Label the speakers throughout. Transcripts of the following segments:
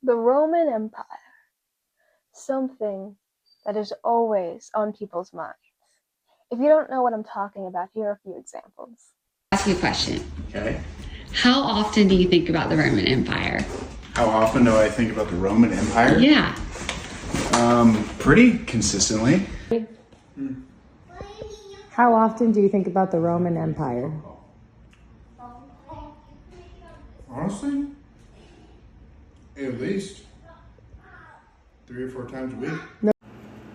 Speaker 1: The Roman Empire, something that is always on people's minds. If you don't know what I'm talking about, here are a few examples.
Speaker 2: Ask you a question.
Speaker 3: Okay.
Speaker 2: How often do you think about the Roman Empire?
Speaker 3: How often do I think about the Roman Empire?
Speaker 2: Yeah.
Speaker 3: Pretty consistently.
Speaker 4: How often do you think about the Roman Empire?
Speaker 5: Honestly, at least 3 or 4 times a week.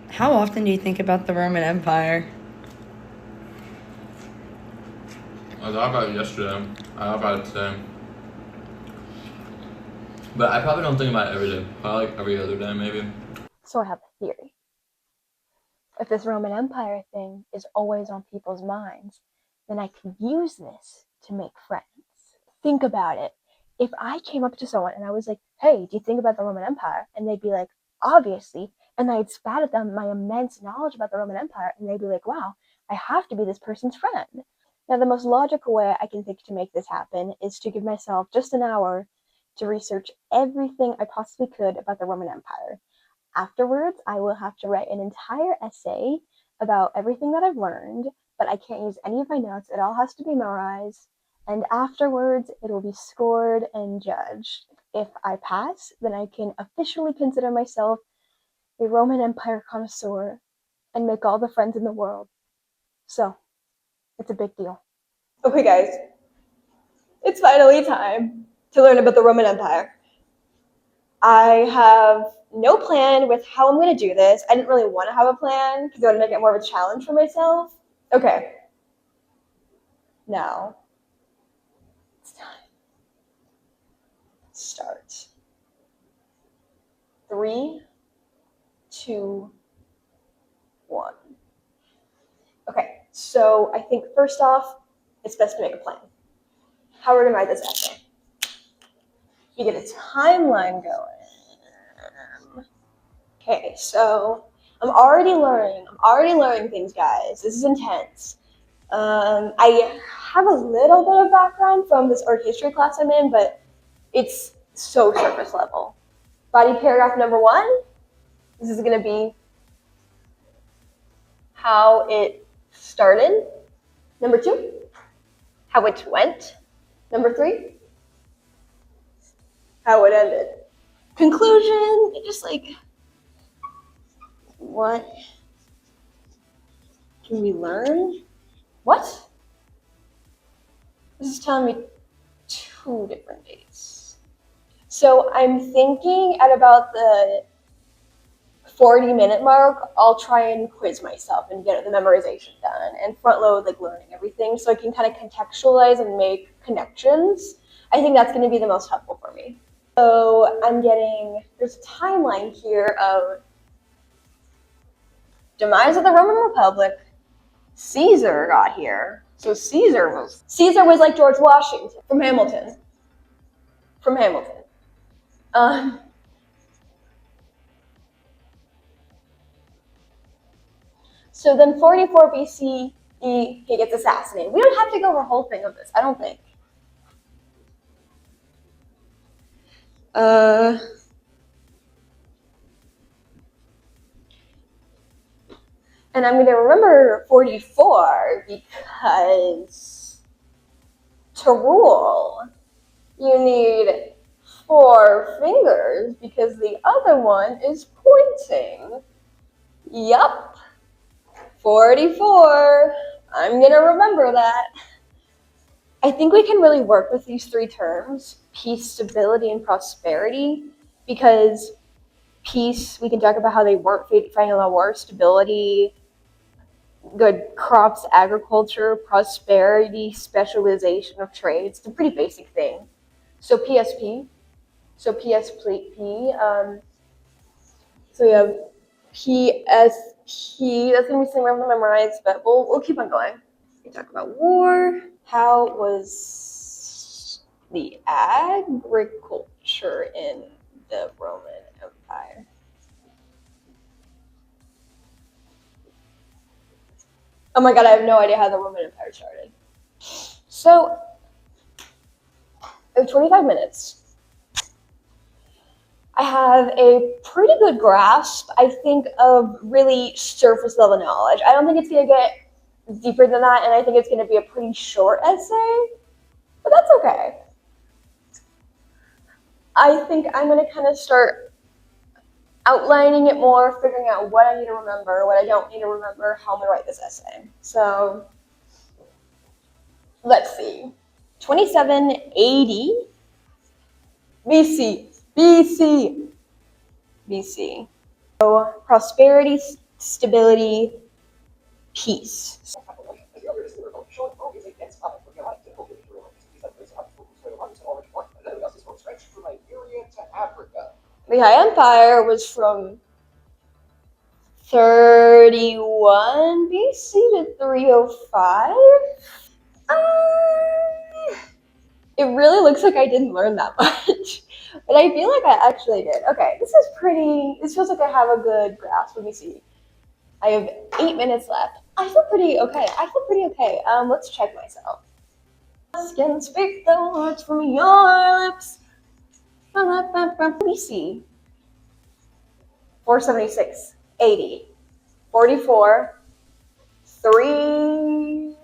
Speaker 6: How often do you think about the Roman Empire?
Speaker 7: I thought about it yesterday. I thought about it today. But I probably don't think about it every day. Probably like every other day, maybe.
Speaker 1: So I have a theory. If this Roman Empire thing is always on people's minds, then I can use this to make friends. Think about it. If I came up to someone and I was like, hey, do you think about the Roman Empire? And they'd be like, obviously. And I'd spat at them my immense knowledge about the Roman Empire, and they'd be like, wow, I have to be this person's friend. Now, the most logical way I can think to make this happen is to give myself just an hour to research everything I possibly could about the Roman Empire. Afterwards, I will have to write an entire essay about everything that I've learned, but I can't use any of my notes. It all has to be memorized. And afterwards, it will be scored and judged. If I pass, then I can officially consider myself a Roman Empire connoisseur and make all the friends in the world. So, it's a big deal. Okay, guys, it's finally time to learn about the Roman Empire. I have no plan with how I'm going to do this. I didn't really want to have a plan because I want to make it more of a challenge for myself. Okay. Now, it's time. Start. 3, 2, 1. Okay, so I think first off, it's best to make a plan. How are we going to write this essay? You get a timeline going. Okay, so I'm already learning things, guys. This is intense. I have a little bit of background from this art history class I'm in, but it's so surface level. Body paragraph number 1, this is going to be how it started. Number 2, how it went. Number 3, how it ended. Conclusion, just like, what can we learn? What? This is telling me 2 different dates. So I'm thinking at about the 40-minute mark, I'll try and quiz myself and get the memorization done and front load like learning everything so I can kind of contextualize and make connections. I think that's going to be the most helpful for me. So there's a timeline here of demise of the Roman Republic. Caesar got here. So Caesar was like George Washington from Hamilton. So then 44 BCE, he gets assassinated. We don't have to go over a whole thing of this, I don't think. And I'm going to remember 44 because to rule, you need 4 fingers because the other one is pointing. Yup. 44. I'm going to remember that. I think we can really work with these 3 terms, peace, stability, and prosperity, because peace, we can talk about how they weren't fighting a war, stability, good crops, agriculture, prosperity, specialization of trades. It's a pretty basic thing. So PSP. So we have PSP. That's gonna be something we're gonna memorize, but we'll keep on going. We talk about war. How was the agriculture in the Roman Empire? Oh my god, I have no idea how the Roman Empire started. So, I have 25 minutes. I have a pretty good grasp, I think, of really surface level knowledge. I don't think it's going to get deeper than that, and I think it's going to be a pretty short essay, but that's okay. I think I'm going to kind of start outlining it more, figuring out what I need to remember, what I don't need to remember, how I'm going to write this essay. So, let's see. 2780 BC. So, prosperity, stability, peace. The High Empire was from 31 BC to 305. It really looks like I didn't learn that much, but I feel like I actually did. Okay, this feels like I have a good grasp. Let me see. I have 8 minutes left. I feel pretty okay. Let's check myself. Can speak the words from your lips. BC. 476, 80, 44, 3,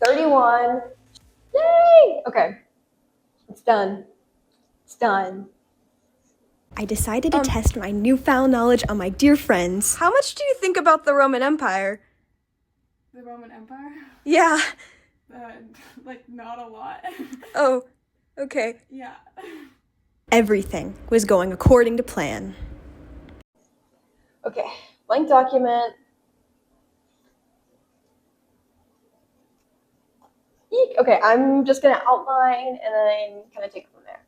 Speaker 1: 31. Yay! Okay. It's done.
Speaker 8: I decided to test my newfound knowledge on my dear friends.
Speaker 6: How much do you think about the Roman Empire?
Speaker 9: The Roman Empire?
Speaker 6: Yeah.
Speaker 9: Like, not a lot.
Speaker 6: Oh, okay.
Speaker 9: Yeah.
Speaker 8: Everything was going according to plan.
Speaker 1: Okay, blank document. Eek. Okay, I'm just gonna outline and then kind of take it from there.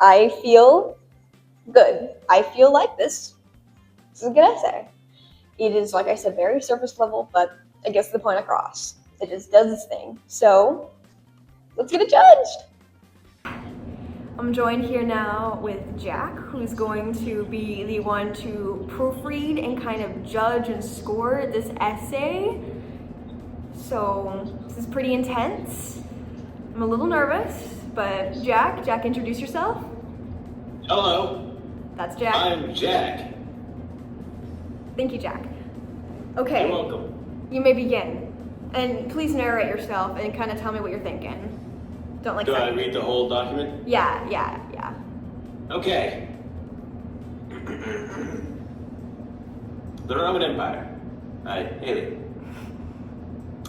Speaker 1: I feel good. I feel like this is a good essay. It is, like I said, very surface level, but it gets the point across. It just does its thing. So, let's get it judged.
Speaker 6: I'm joined here now with Jack, who's going to be the one to proofread and kind of judge and score this essay. So, this is pretty intense. I'm a little nervous, but Jack, introduce yourself.
Speaker 10: Hello,
Speaker 6: That's Jack.
Speaker 10: I'm Jack.
Speaker 6: Thank you, Jack. Okay.
Speaker 10: You're welcome.
Speaker 6: You may begin. And please narrate yourself and kind of tell me what you're thinking. Don't like
Speaker 10: Do I
Speaker 6: that.
Speaker 10: read the whole document?
Speaker 6: Yeah.
Speaker 10: Okay. The Roman Empire. Hi, Haley.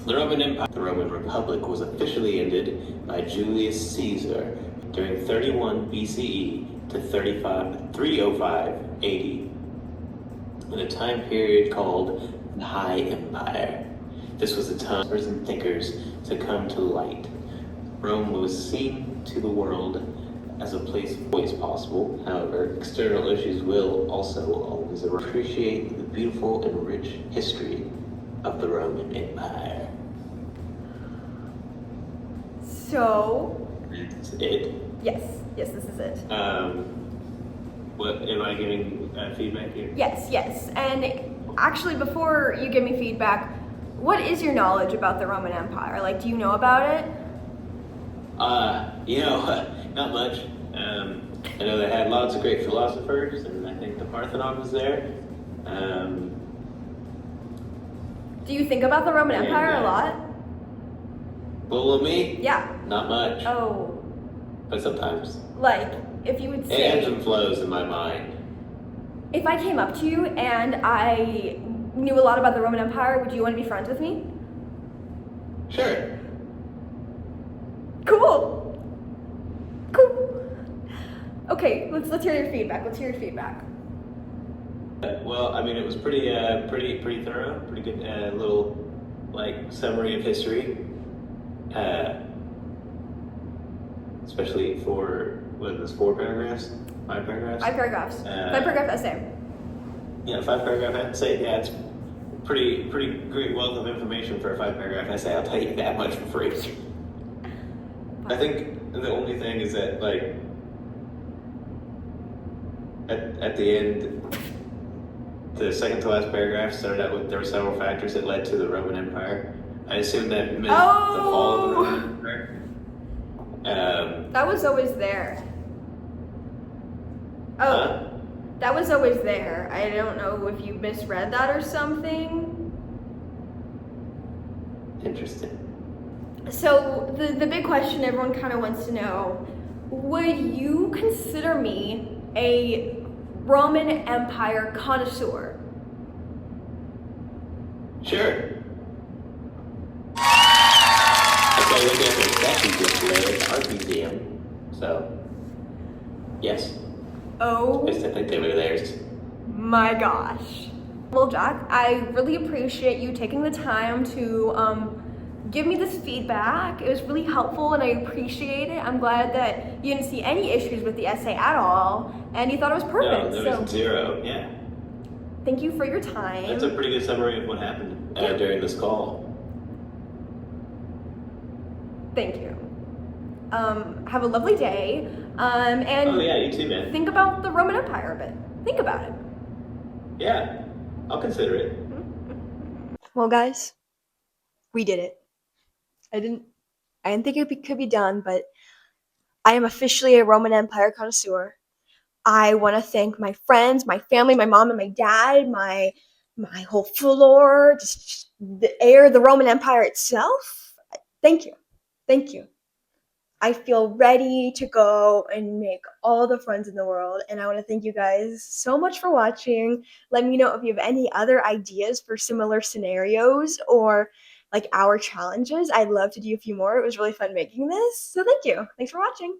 Speaker 10: The Roman Empire, the Roman Republic, was officially ended by Julius Caesar during 31 BCE to 305 AD, in a time period called the High Empire. This was a time for and thinkers to come to light. Rome was seen to the world as a place always possible. However, external issues will also always appreciate the beautiful and rich history of the Roman Empire.
Speaker 6: So,
Speaker 10: That's it.
Speaker 6: yes, this is it.
Speaker 10: What am I giving feedback here?
Speaker 6: Yes. And actually, before you give me feedback, what is your knowledge about the Roman Empire? Like, do you know about it?
Speaker 10: Not much. I know they had lots of great philosophers, and I think the Parthenon was there.
Speaker 6: Do you think about the Roman Empire a lot?
Speaker 10: Well, me?
Speaker 6: Yeah.
Speaker 10: Not much,
Speaker 6: Oh,
Speaker 10: but sometimes.
Speaker 6: like, if you would
Speaker 10: It ebbs
Speaker 6: say,
Speaker 10: and flows in my mind.
Speaker 6: if I came up to you and I knew a lot about the Roman Empire, would you want to be friends with me?
Speaker 10: Sure.
Speaker 6: Cool. Okay, let's hear your feedback.
Speaker 10: Well, I mean, it was pretty thorough. Pretty good little summary of history. Especially for what are those 4 paragraphs? 5 paragraphs?
Speaker 6: 5 paragraphs. 5-paragraph essay.
Speaker 10: Yeah, 5-paragraph essay. Yeah, it's pretty great wealth of information for a 5-paragraph essay. I'll tell you that much for free. I think the only thing is that, like, at the end, the second to last paragraph started out with there were several factors that led to the Roman Empire. I assume that meant the fall of the Roman Empire.
Speaker 6: That was always there. Oh, that was always there. I don't know if you misread that or something.
Speaker 10: Interesting.
Speaker 6: So the big question everyone kind of wants to know, would you consider me a Roman Empire connoisseur?
Speaker 10: Sure. I saw you looking at their statues yesterday at the art museum. So, yes.
Speaker 6: Oh
Speaker 10: I think they were theirs.
Speaker 6: my gosh. Well, Jack, I really appreciate you taking the time to give me this feedback. It was really helpful and I appreciate it. I'm glad that you didn't see any issues with the essay at all and you thought it was perfect.
Speaker 10: No, there was zero, yeah.
Speaker 6: Thank you for your time.
Speaker 10: That's a pretty good summary of what happened during this call.
Speaker 6: Thank you. Have a lovely day. And
Speaker 10: oh yeah, you too, man.
Speaker 6: think about the Roman Empire a bit. Think about it.
Speaker 10: Yeah, I'll consider it.
Speaker 8: Well, guys, we did it. I didn't think it could be done, but I am officially a Roman Empire connoisseur. I want to thank my friends, my family, my mom and my dad, my whole floor, just the air, the Roman Empire itself. Thank you. Thank you. I feel ready to go and make all the friends in the world. And I want to thank you guys so much for watching. Let me know if you have any other ideas for similar scenarios or like our challenges. I'd love to do a few more. It was really fun making this. So thank you. Thanks for watching.